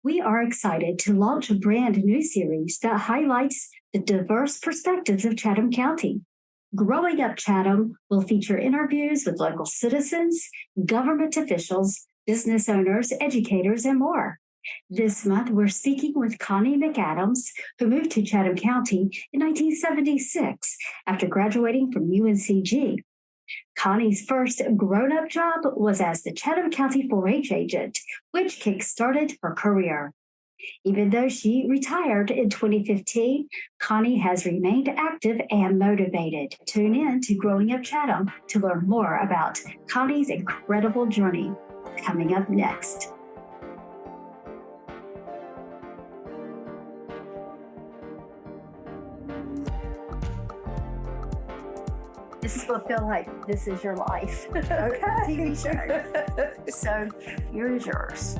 We are excited to launch a brand new series that highlights the diverse perspectives of Chatham County. Growing Up Chatham will feature interviews with local citizens, government officials, business owners, educators, and more. This month, we're speaking with Connie McAdams, who moved to Chatham County in 1976 after graduating from UNCG. Connie's first grown-up job was as the Chatham County 4-H agent, which kick-started her career. Even though she retired in 2015, Connie has remained active and motivated. Tune in to Growing Up Chatham to learn more about Connie's incredible journey. Coming up next. This will feel like this is your life. Okay. TV show. So here's yours.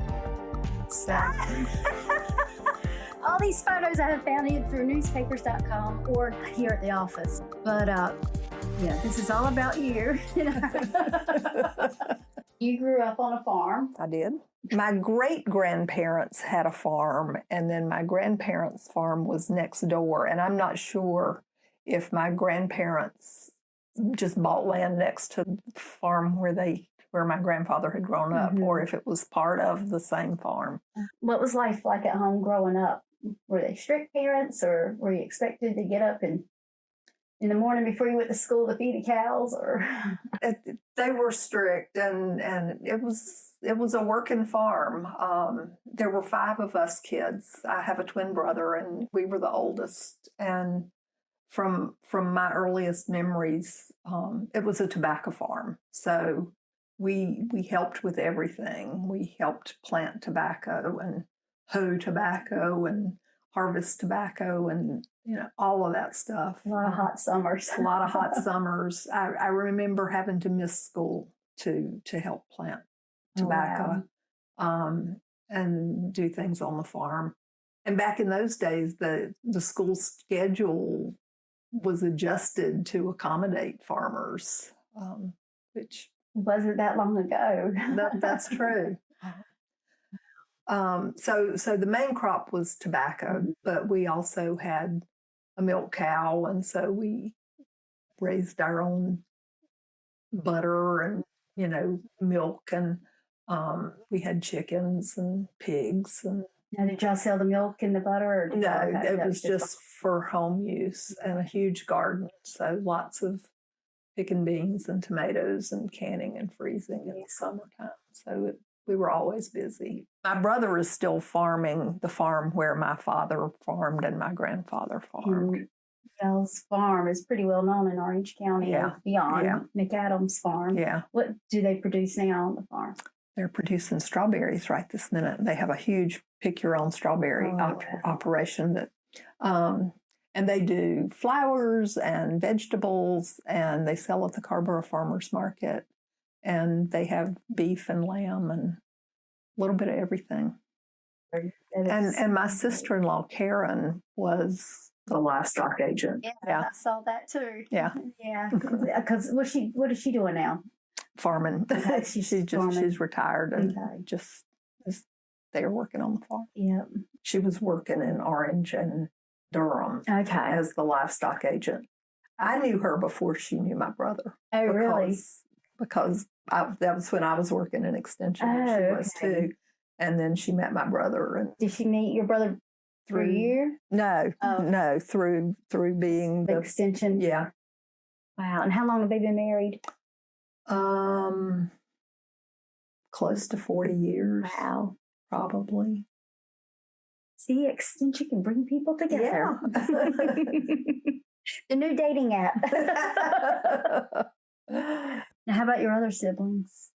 So, all these photos I have found either through newspapers.com or here at the office. But yeah, this is all about you. You grew up on a farm. I did. My great-grandparents had a farm, and then my grandparents' farm was next door. And I'm not sure if my grandparents just bought land next to the farm where my grandfather had grown up, or if it was part of the same farm. What was life like at home growing up? Were they strict parents, or were you expected to get up in the morning before you went to school to feed the cows? Or They were strict, and it was a working farm. There were 5 of us kids. I have a twin brother, and we were the oldest. And from my earliest memories, it was a tobacco farm. So we helped with everything. We helped plant tobacco and hoe tobacco and harvest tobacco and all of that stuff. A lot of hot summers. A lot of hot summers. I remember having to miss school to help plant tobacco. And do things on the farm. And back in those days, the school schedule was adjusted to accommodate farmers, which wasn't that long ago. That's true. So the main crop was tobacco, but we also had a milk cow, and so we raised our own butter and milk, and we had chickens and pigs. And now, did y'all sell the milk and the butter? Or no, it was just for home use, and a huge garden, so lots of picking beans and tomatoes and canning and freezing in the summertime. So we were always busy. My brother is still farming the farm where my father farmed and my grandfather farmed. Y'all's farm is pretty well known in Orange County and beyond. McAdams Farm. Yeah. What do they produce now on the farm? They're producing strawberries right this minute. They have a huge pick-your-own strawberry operation that, and they do flowers and vegetables, and they sell at the Carborough Farmers Market, and they have beef and lamb and a little bit of everything. And my sister-in-law, Karen, was the livestock agent. Yeah, I saw that too. Yeah. Yeah, because what is she doing now? Farming. Okay, she's retired and just is there working on the farm. Yeah. She was working in Orange and Durham as the livestock agent. I knew her before she knew my brother. Oh, really? Because that was when I was working in Extension. And she was too. And then she met my brother. And did she meet your brother through you? No, through being the Extension. Yeah. Wow. And how long have they been married? Close to 40 years. Wow. Probably. See, Extension can bring people together. Yeah. The new dating app. Now, how about your other siblings?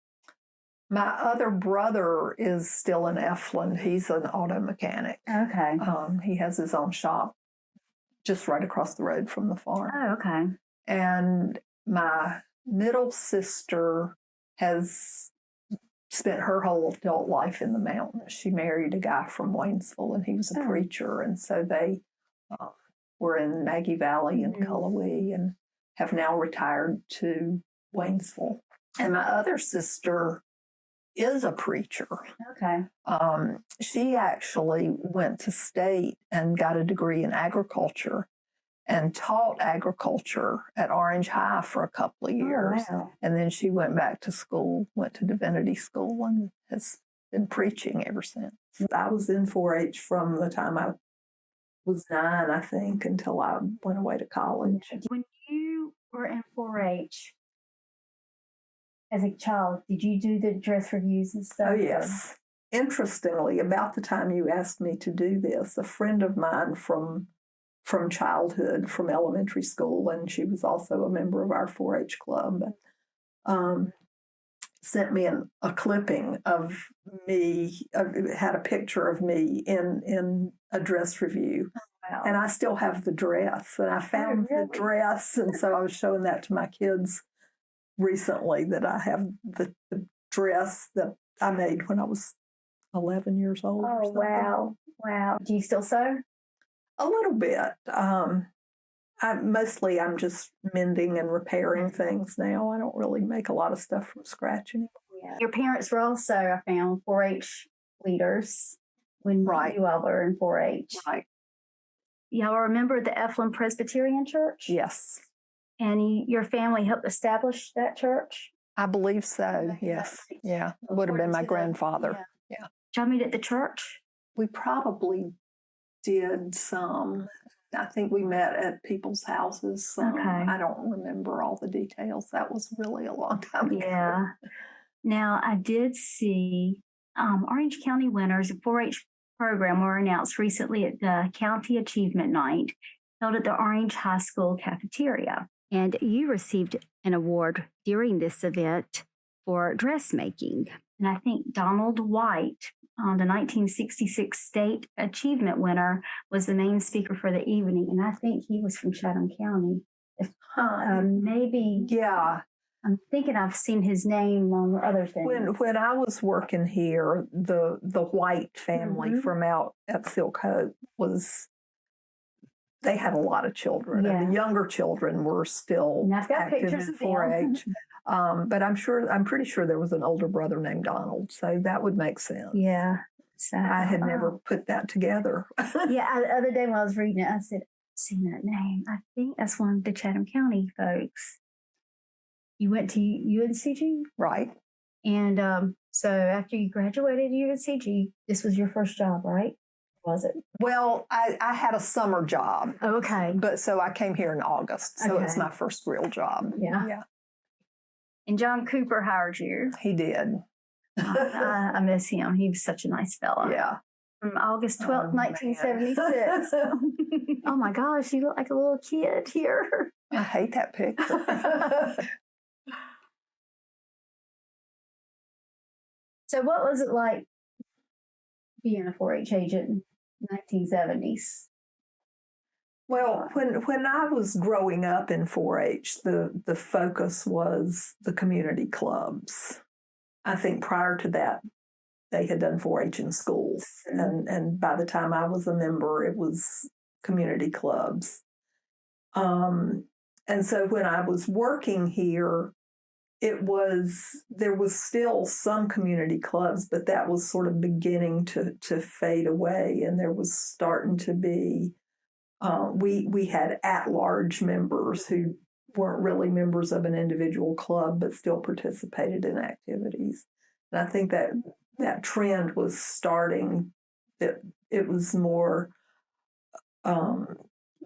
My other brother is still in Eflin. He's an auto mechanic. Okay. He has his own shop just right across the road from the farm. Oh, okay. And my middle sister has spent her whole adult life in the mountains. She married a guy from Waynesville, and he was a preacher. And so they were in Maggie Valley and Cullowhee and have now retired to Waynesville. And my other sister is a preacher. Okay. She actually went to state and got a degree in agriculture and taught agriculture at Orange High for a couple of years. Oh, wow. And then she went back to school, went to divinity school, and has been preaching ever since. I was in 4-H from the time I was 9, I think, until I went away to college. When you were in 4-H as a child, did you do the dress reviews and stuff? Oh, yes. Interestingly, about the time you asked me to do this, a friend of mine from childhood, from elementary school, and she was also a member of our 4-H club, sent me a clipping of me, had a picture of me in a dress review. Wow. And I still have the dress, and I found the dress, and so I was showing that to my kids recently, that I have the dress that I made when I was 11 years old. Oh, wow. Wow. Do you still sew? A little bit. I'm just mending and repairing things now. I don't really make a lot of stuff from scratch anymore. Yeah. Your parents were also, I found, 4-H leaders when you all were in 4-H. Right. Y'all remember the Eflin Presbyterian Church? Yes. And your family helped establish that church? I believe so, yes. Yeah. It would have been my grandfather. Yeah. Did y'all meet at the church? We probably did some. I think we met at people's houses. Okay. I don't remember all the details. That was really a long time ago. Yeah. Now, I did see Orange County winners of 4-H program were announced recently at the County Achievement Night held at the Orange High School cafeteria. And you received an award during this event for dressmaking. And I think Donald White, the 1966 state achievement winner, was the main speaker for the evening. And I think he was from Chatham County. Maybe. Yeah. I'm thinking I've seen his name on other things. When I was working here, the White family from out at Silk Hope they had a lot of children, and the younger children were still active in 4-H. But I'm pretty sure there was an older brother named Donald, so that would make sense. Yeah. So, I had never put that together. The other day when I was reading it, I said, I've seen that name. I think that's one of the Chatham County folks. You went to UNCG? Right. And so after you graduated UNCG, this was your first job, right? Was it? Well, I had a summer job. Oh, okay. But so I came here in August. So it's my first real job. Yeah. And John Cooper hired you. He did. I miss him. He was such a nice fellow. Yeah. From August 12th, 1976. Oh my gosh, you look like a little kid here. I hate that picture. So what was it like being a 4-H agent in the 1970s? Well, when I was growing up in 4-H, the focus was the community clubs. I think prior to that, they had done 4-H in schools. And by the time I was a member, it was community clubs. And so when I was working here, there was still some community clubs, but that was sort of beginning to fade away. And there was starting to be, we had at-large members who weren't really members of an individual club, but still participated in activities. And I think that trend was starting, that it was more,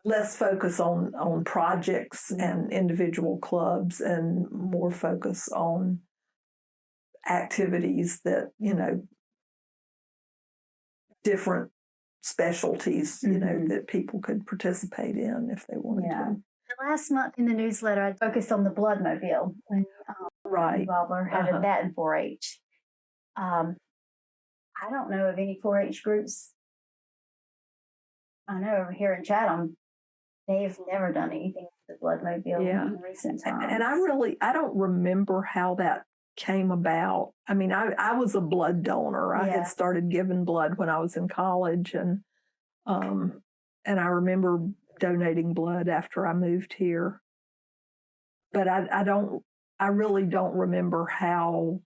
less focus on projects and individual clubs and more focus on activities that, different specialties, that people could participate in if they wanted to. Last month in the newsletter, I focused on the Bloodmobile when Bobler had that in 4-H. I don't know of any 4-H groups. I know over here in Chatham, they've never done anything with the Bloodmobile in recent times. And I don't remember how that came about. I mean, I was a blood donor. I had started giving blood when I was in college, and I remember donating blood after I moved here. But I really don't remember how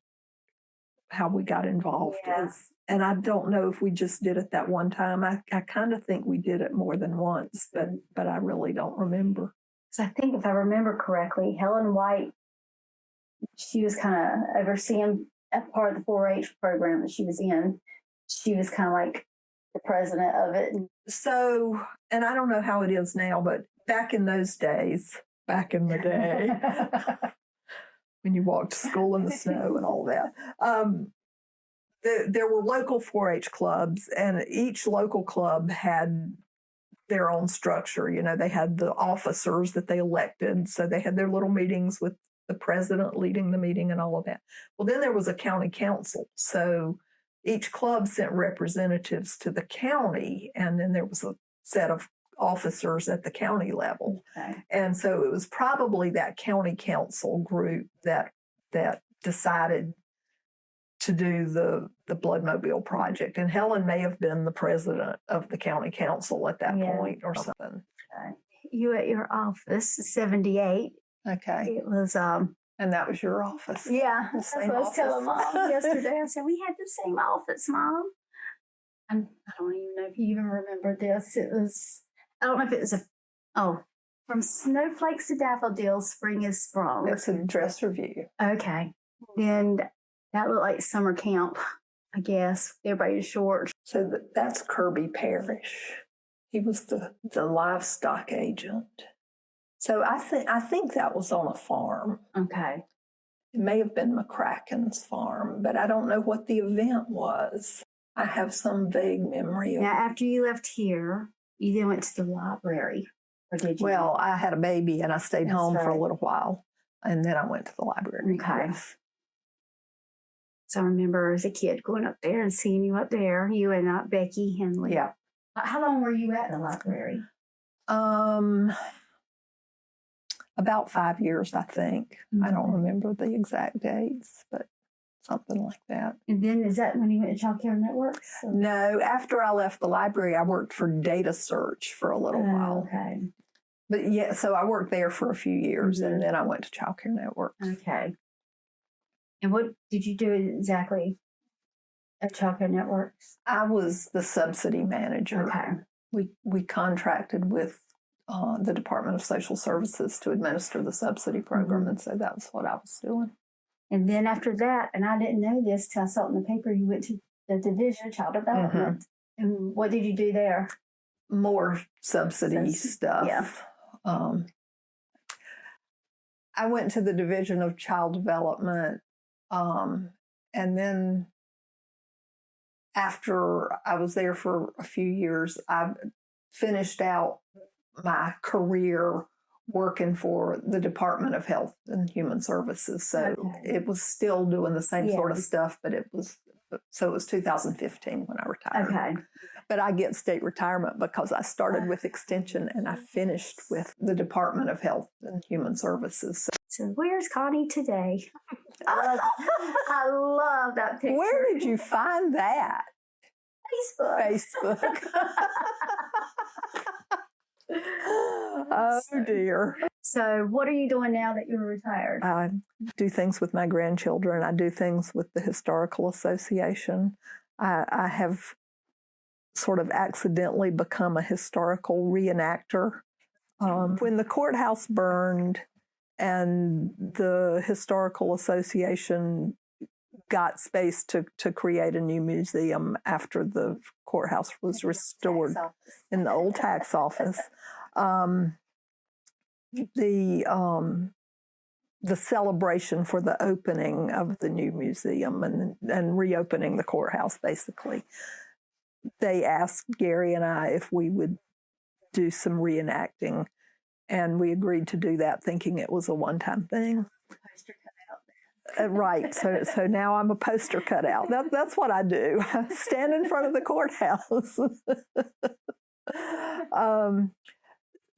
how we got involved. Yeah. And I don't know if we just did it that one time. I kind of think we did it more than once, but I really don't remember. So I think if I remember correctly, Helen White, she was kind of overseeing a part of the 4-H program that she was in. She was kind of like the president of it. So, and I don't know how it is now, but back in those days, back in the day, when you walked to school in the snow and all that, there were local 4-H clubs, and each local club had their own structure. You know, they had the officers that they elected, so they had their little meetings with the president leading the meeting and all of that. Well, then there was a county council, so each club sent representatives to the county, and then there was a set of officers at the county level. Okay. And so it was probably that county council group that decided to do the Bloodmobile project. And Helen may have been the president of the county council at that point or something. Okay. You at your office, 78. Okay. It was And that was your office. Yeah, that's what I was telling Mom yesterday. I said, we had the same office, Mom. I don't even know if you even remember this. It was, I don't know if it was from snowflakes to daffodils, spring is sprung. It's a dress review. Okay. Then that looked like summer camp, I guess. Everybody is short. So that's Kirby Parrish. He was the livestock agent. So I think that was on a farm. Okay. It may have been McCracken's farm, but I don't know what the event was. I have some vague memory of. Now, after you left here, you then went to the library, or did you? Well, I had a baby and I stayed home for a little while, and then I went to the library. Okay. So I remember as a kid going up there and seeing you up there, you and Becky Henley. Yeah. How long were you at the library? About 5 years, I think. Mm-hmm. I don't remember the exact dates, but something like that. And then is that when you went to Child Care Networks? Or? No, after I left the library, I worked for Data Search for a little while. Okay. But yeah, so I worked there for a few years, and then I went to Child Care Networks. Okay. And what did you do exactly at Child Care Networks? I was the subsidy manager. Okay. We contracted with the Department of Social Services to administer the subsidy program, and so that's what I was doing. And then after that, and I didn't know this till I saw it in the paper, you went to the Division of Child Development. Mm-hmm. And what did you do there? More subsidy stuff. Yeah. I went to the Division of Child Development, and then after I was there for a few years, I finished out my career working for the Department of Health and Human Services. So it was still doing the same sort of stuff, but it was 2015 when I retired. Okay. But I get state retirement because I started with Extension and I finished with the Department of Health and Human Services. So where's Connie today? I love that picture. Where did you find that? Facebook. Oh, dear. So what are you doing now that you're retired? I do things with my grandchildren. I do things with the Historical Association. I have sort of accidentally become a historical reenactor. When the courthouse burned and the Historical Association got space to create a new museum after the courthouse was restored in the old tax office. The celebration for the opening of the new museum and reopening the courthouse, basically, they asked Gary and I if we would do some reenacting, and we agreed to do that, thinking it was a one-time thing. Right. So now I'm a poster cutout. That's what I do. I stand in front of the courthouse.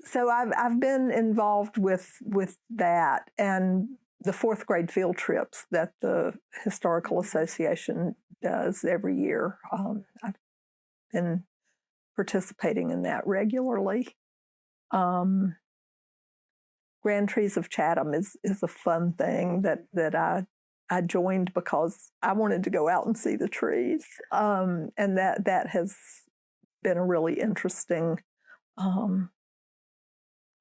So I've been involved with that, and the 4th grade field trips that the Historical Association does every year. I've been participating in that regularly. Grand Trees of Chatham is a fun thing that I I joined because I wanted to go out and see the trees. And that has been a really interesting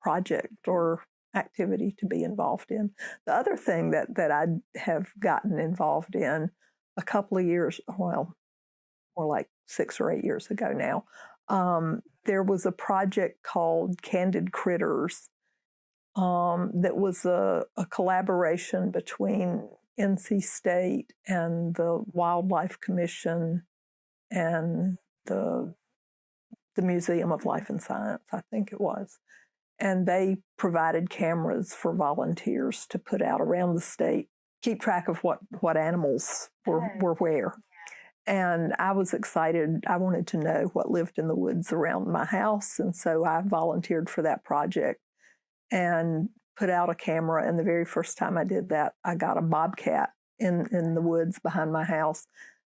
project or activity to be involved in. The other thing that I have gotten involved in a couple of years, well, more like 6 or 8 years ago now, there was a project called Candid Critters that was a collaboration between NC State and the Wildlife Commission and the Museum of Life and Science, I think it was. And they provided cameras for volunteers to put out around the state, keep track of what animals were where. And I was excited. I wanted to know what lived in the woods around my house. And so I volunteered for that project and put out a camera. And the very first time I did that, I got a bobcat in the woods behind my house.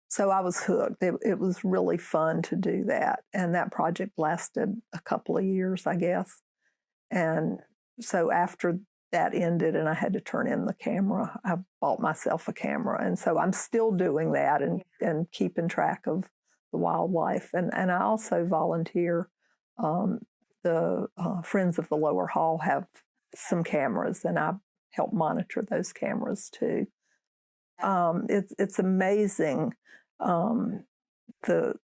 So I was hooked. It was really fun to do that. And that project lasted a couple of years, I guess. And so after that ended and I had to turn in the camera, I bought myself a camera. And so I'm still doing that and keeping track of the wildlife. And I also volunteer. The Friends of the Lower Hall have some cameras, and I help monitor those cameras too. It's amazing the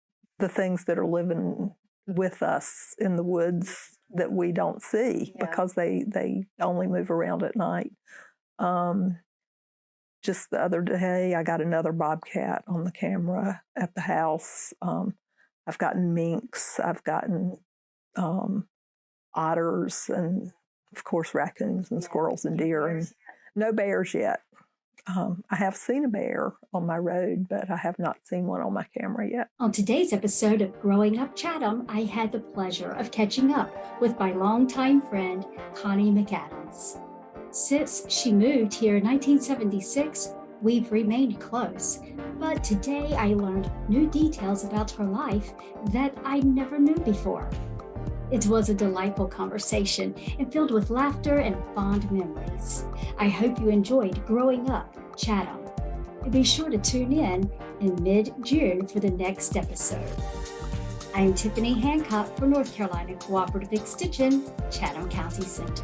things that are living with us in the woods that we don't see because they only move around at night. Just the other day, I got another bobcat on the camera at the house. I've gotten minks. I've gotten otters and, of course, raccoons and squirrels and deer. And no bears yet. I have seen a bear on my road, but I have not seen one on my camera yet. On today's episode of Growing Up Chatham, I had the pleasure of catching up with my longtime friend, Connie McAdams. Since she moved here in 1976, we've remained close. But today I learned new details about her life that I never knew before. It was a delightful conversation and filled with laughter and fond memories. I hope you enjoyed Growing Up Chatham. And be sure to tune in mid-June for the next episode. I'm Tiffany Hancock for North Carolina Cooperative Extension, Chatham County Center.